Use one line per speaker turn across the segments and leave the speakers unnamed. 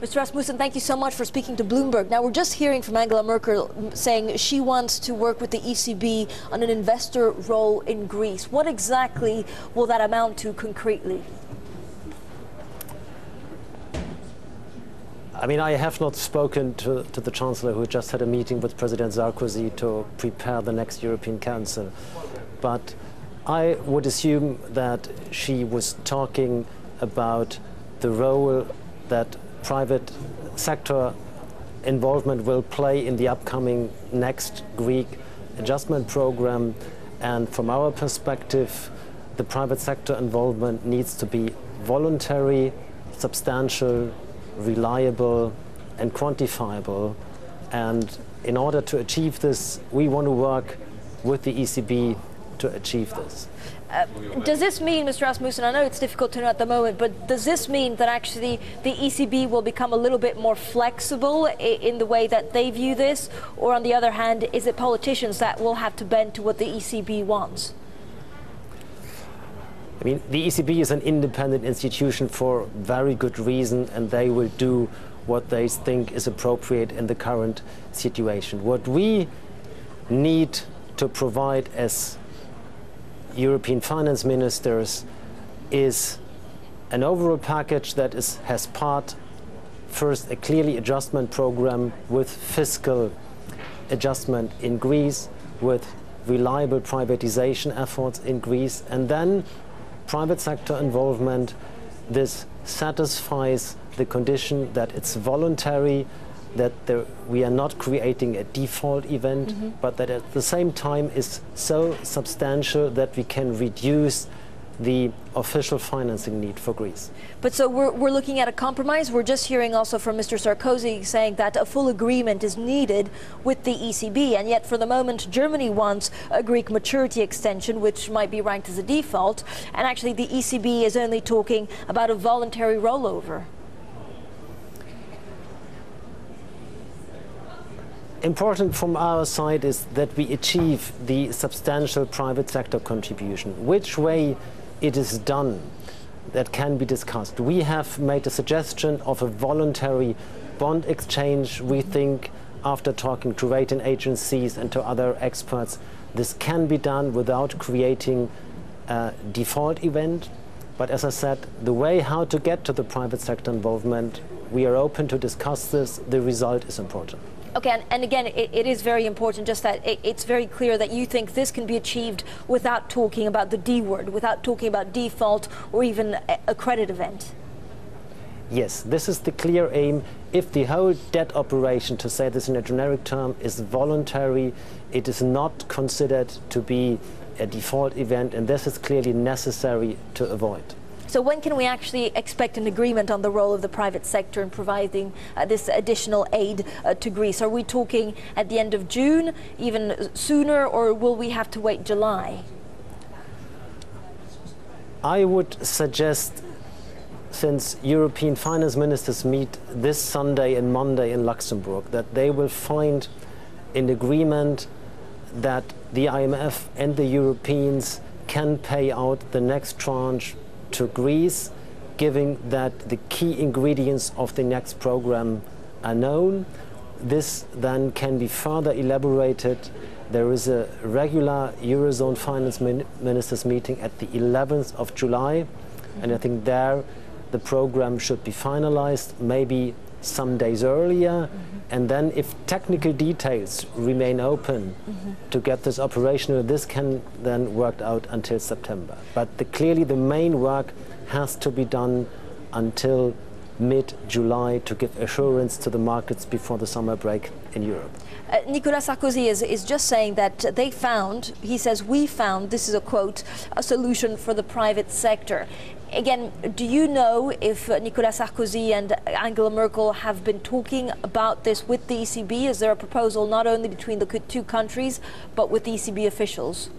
Mr. Asmussen, thank you so much for speaking to Bloomberg. Now, we're just hearing from Angela Merkel saying she wants to work with the ECB on an investor role in Greece. What exactly will that amount to concretely?
I mean, I have not spoken to the Chancellor, who just had a meeting with President Sarkozy to prepare the next European Council. But I would assume that she was talking about the role that private sector involvement will play in the upcoming next Greek adjustment program. And from our perspective, the private sector involvement needs to be voluntary, substantial, reliable and quantifiable. And in order to achieve this, we want to work with the ECB to achieve this.
Does this mean, Mr. Asmussen, I know it's difficult to know at the moment, but does this mean that actually the ECB will become a little bit more flexible in the way that they view this? Or on the other hand, is it politicians that will have to bend to what the ECB wants?
I mean, the ECB is an independent institution for very good reason, and they will do what they think is appropriate in the current situation. What we need to provide as European finance ministers is an overall package that has part, first, a clearly adjustment program with fiscal adjustment in Greece, with reliable privatization efforts in Greece, and then private sector involvement. This satisfies the condition that it's voluntary, that we are not creating a default event, but that at the same time is so substantial that we can reduce the official financing need for Greece.
But so we're looking at a compromise. We're just hearing also from Mr. Sarkozy saying that a full agreement is needed with the ECB, and yet for the moment Germany wants a Greek maturity extension, which might be ranked as a default, and actually the ECB is only talking about a voluntary rollover.
Important from our side is that we achieve the substantial private sector contribution. Which way it is done, that can be discussed. We have made a suggestion of a voluntary bond exchange. We think, after talking to rating agencies and to other experts, this can be done without creating a default event. But as I said, the way how to get to the private sector involvement, we are open to discuss this. The result is important.
Okay, and again, it is very important just that it's very clear that you think this can be achieved without talking about the D word, without talking about default or even a credit event.
Yes, this is the clear aim. If the whole debt operation, to say this in a generic term, is voluntary, it is not considered to be a default event, and this is clearly necessary to avoid.
So when can we actually expect an agreement on the role of the private sector in providing this additional aid to Greece? Are we talking at the end of June, even sooner, or will we have to wait July?
I would suggest, since European finance ministers meet this Sunday and Monday in Luxembourg, that they will find an agreement that the IMF and the Europeans can pay out the next tranche to Greece, given that the key ingredients of the next program are known. This then can be further elaborated. There is a regular Eurozone finance ministers meeting at the 11th of July, and I think there the program should be finalized, maybe some days earlier, and then if technical details remain open to get this operational, this can then work out until September. But clearly the main work has to be done until mid-July to give assurance to the markets before the summer break in Europe.
Nicolas Sarkozy is just saying that they found, he says, we found, this is a quote, a solution for the private sector. Again, do you know if Nicolas Sarkozy and Angela Merkel have been talking about this with the ECB? Is there a proposal not only between the two countries, but with the ECB officials?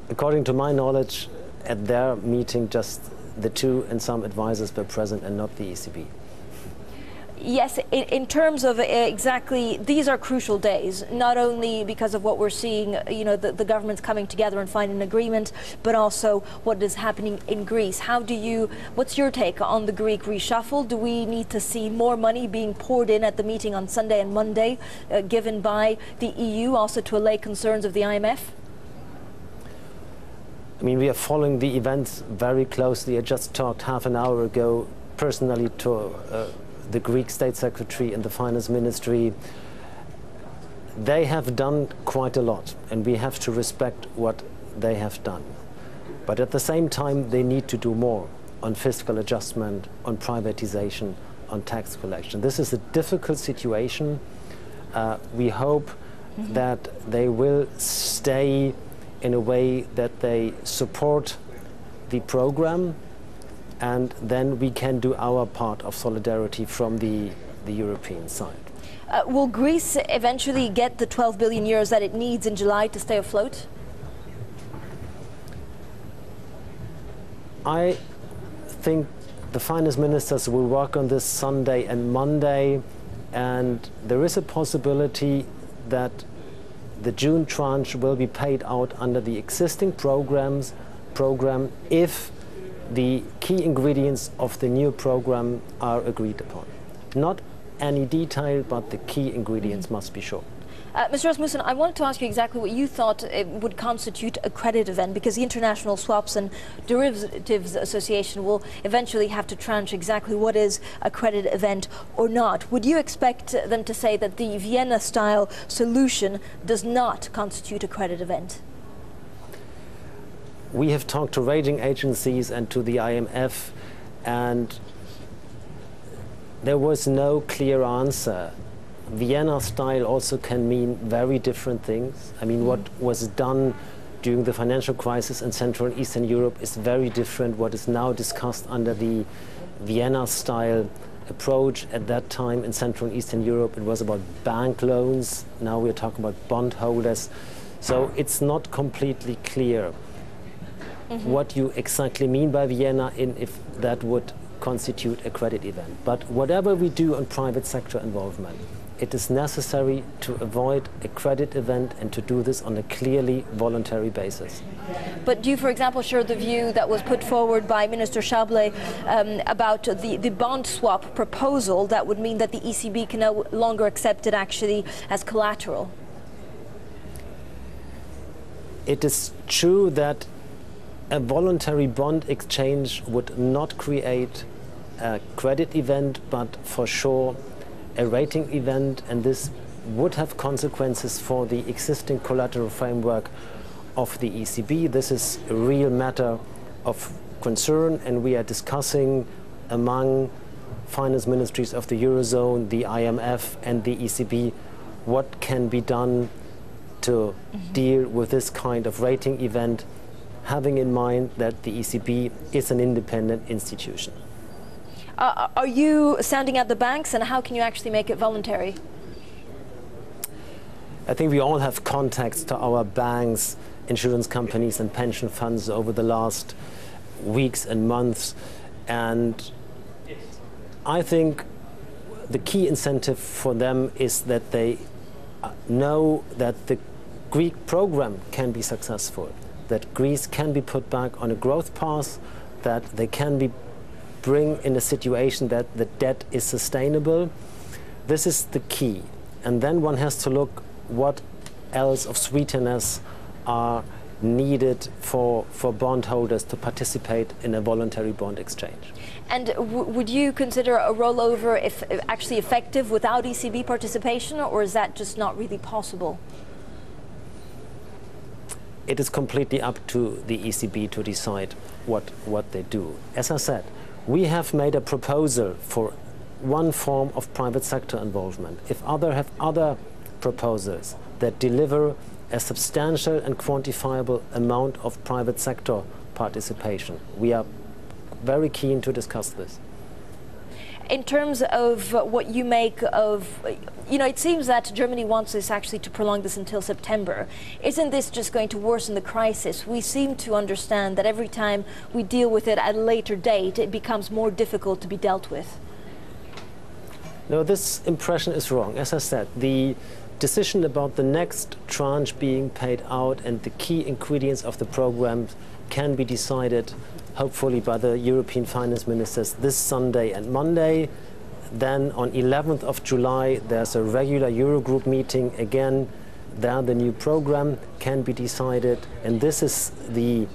According to my knowledge, at their meeting, just the two and some advisors were present and not the ECB.
Yes, in terms of exactly, these are crucial days, not only because of what we're seeing, the government's coming together and finding an agreement, but also what is happening in Greece. What's your take on the Greek reshuffle? Do we need to see more money being poured in at the meeting on Sunday and Monday, given by the EU, also to allay concerns of the IMF?
I mean, we are following the events very closely. I just talked half an hour ago personally to the Greek State Secretary and the Finance Ministry. They have done quite a lot, and we have to respect what they have done. But at the same time, they need to do more on fiscal adjustment, on privatization, on tax collection. This is a difficult situation. We hope that they will stay in a way that they support the program, and then we can do our part of solidarity from the European side.
Will Greece eventually get the 12 billion euros that it needs in July to stay afloat?
I think the finance ministers will work on this Sunday and Monday, and there is a possibility that the June tranche will be paid out under the existing program if the key ingredients of the new program are agreed upon. Not any detail, but the key ingredients must be sure.
Mr. Asmussen, I wanted to ask you exactly what you thought would constitute a credit event, because the International Swaps and Derivatives Association will eventually have to tranche exactly what is a credit event or not. Would you expect them to say that the Vienna-style solution does not constitute a credit event?
We have talked to rating agencies and to the IMF, and there was no clear answer. Vienna style also can mean very different things. I mean, what was done during the financial crisis in Central and Eastern Europe is very different. What is now discussed under the Vienna style approach at that time in Central and Eastern Europe, it was about bank loans. Now we're talking about bondholders. So it's not completely clear what you exactly mean by Vienna and if that would constitute a credit event. But whatever we do on private sector involvement, it is necessary to avoid a credit event and to do this on a clearly voluntary basis.
But do you, for example, share the view that was put forward by Minister Schäuble about the bond swap proposal that would mean that the ECB can no longer accept it actually as collateral?
It is true that a voluntary bond exchange would not create a credit event, but for sure a rating event, and this would have consequences for the existing collateral framework of the ECB. This is a real matter of concern, and we are discussing among finance ministries of the Eurozone, the IMF and the ECB what can be done to deal with this kind of rating event, having in mind that the ECB is an independent institution.
Are you sounding at the banks, and how can you actually make it voluntary?
I think we all have contacts to our banks, insurance companies and pension funds over the last weeks and months, and I think the key incentive for them is that they know that the Greek program can be successful, that Greece can be put back on a growth path, that they can be bring in a situation that the debt is sustainable. This is the key. And then one has to look what else of sweeteners are needed for bondholders to participate in a voluntary bond exchange.
And would you consider a rollover if actually effective without ECB participation, or is that just not really possible?
It is completely up to the ECB to decide what they do. As I said, we have made a proposal for one form of private sector involvement. If others have other proposals that deliver a substantial and quantifiable amount of private sector participation, we are very keen to discuss this.
In terms of what you make of, it seems that Germany wants this actually to prolong this until September. Isn't this just going to worsen the crisis? We seem to understand that every time we deal with it at a later date, it becomes more difficult to be dealt with.
No, this impression is wrong. As I said, the decision about the next tranche being paid out and the key ingredients of the program can be decided, hopefully, by the European finance ministers this Sunday and Monday. Then on 11th of July, there's a regular Eurogroup meeting again. There the new program can be decided, and this is the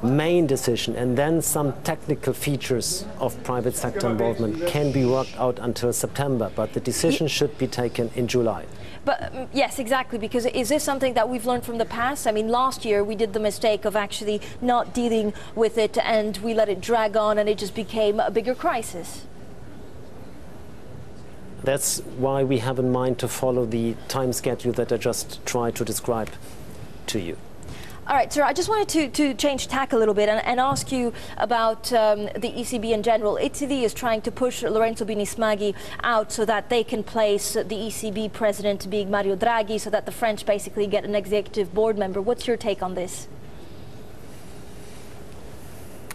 main decision, and then some technical features of private sector involvement can be worked out until September, but the decision should be taken in July.
But yes, exactly, because is this something that we've learned from the past? I mean, last year we did the mistake of actually not dealing with it, and we let it drag on, and it just became a bigger crisis.
That's why we have in mind to follow the time schedule that I just tried to describe to you.
All right, sir, I just wanted to change tack a little bit and ask you about the ECB in general. Italy is trying to push Lorenzo Bini out so that they can place the ECB president being Mario Draghi, so that the French basically get an executive board member. What's your take on this?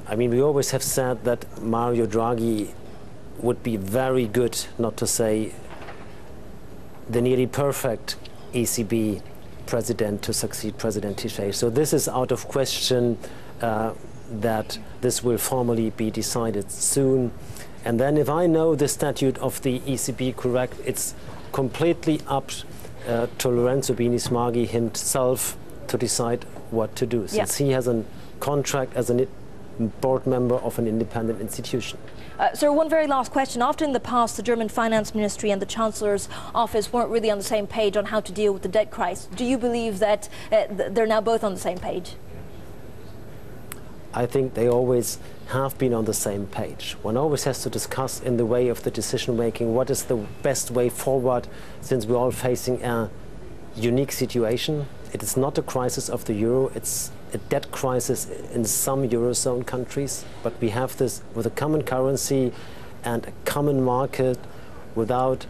I mean, we always have said that Mario Draghi would be very good, not to say the nearly perfect ECB president to succeed President Trichet. So this is out of question that this will formally be decided soon. And then if I know the statute of the ECB correct, it's completely up to Lorenzo Bini himself to decide what to do, since he has a contract as a board member of an independent institution.
Sir, one very last question. Often in the past, the German finance ministry and the Chancellor's office weren't really on the same page on how to deal with the debt crisis. Do you believe that they're now both on the same page?
I think they always have been on the same page. One always has to discuss in the way of the decision making what is the best way forward, since we're all facing a unique situation. It is not a crisis of the euro, it's a debt crisis in some Eurozone countries, but we have this with a common currency and a common market without,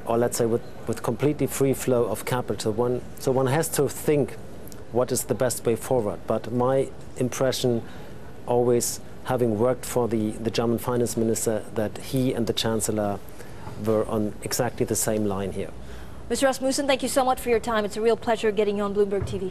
or let's say with completely free flow of capital. So one has to think what is the best way forward. But my impression, always having worked for the German finance minister, that he and the Chancellor were on exactly the same line here.
Mr. Asmussen, thank you so much for your time. It's a real pleasure getting you on Bloomberg TV.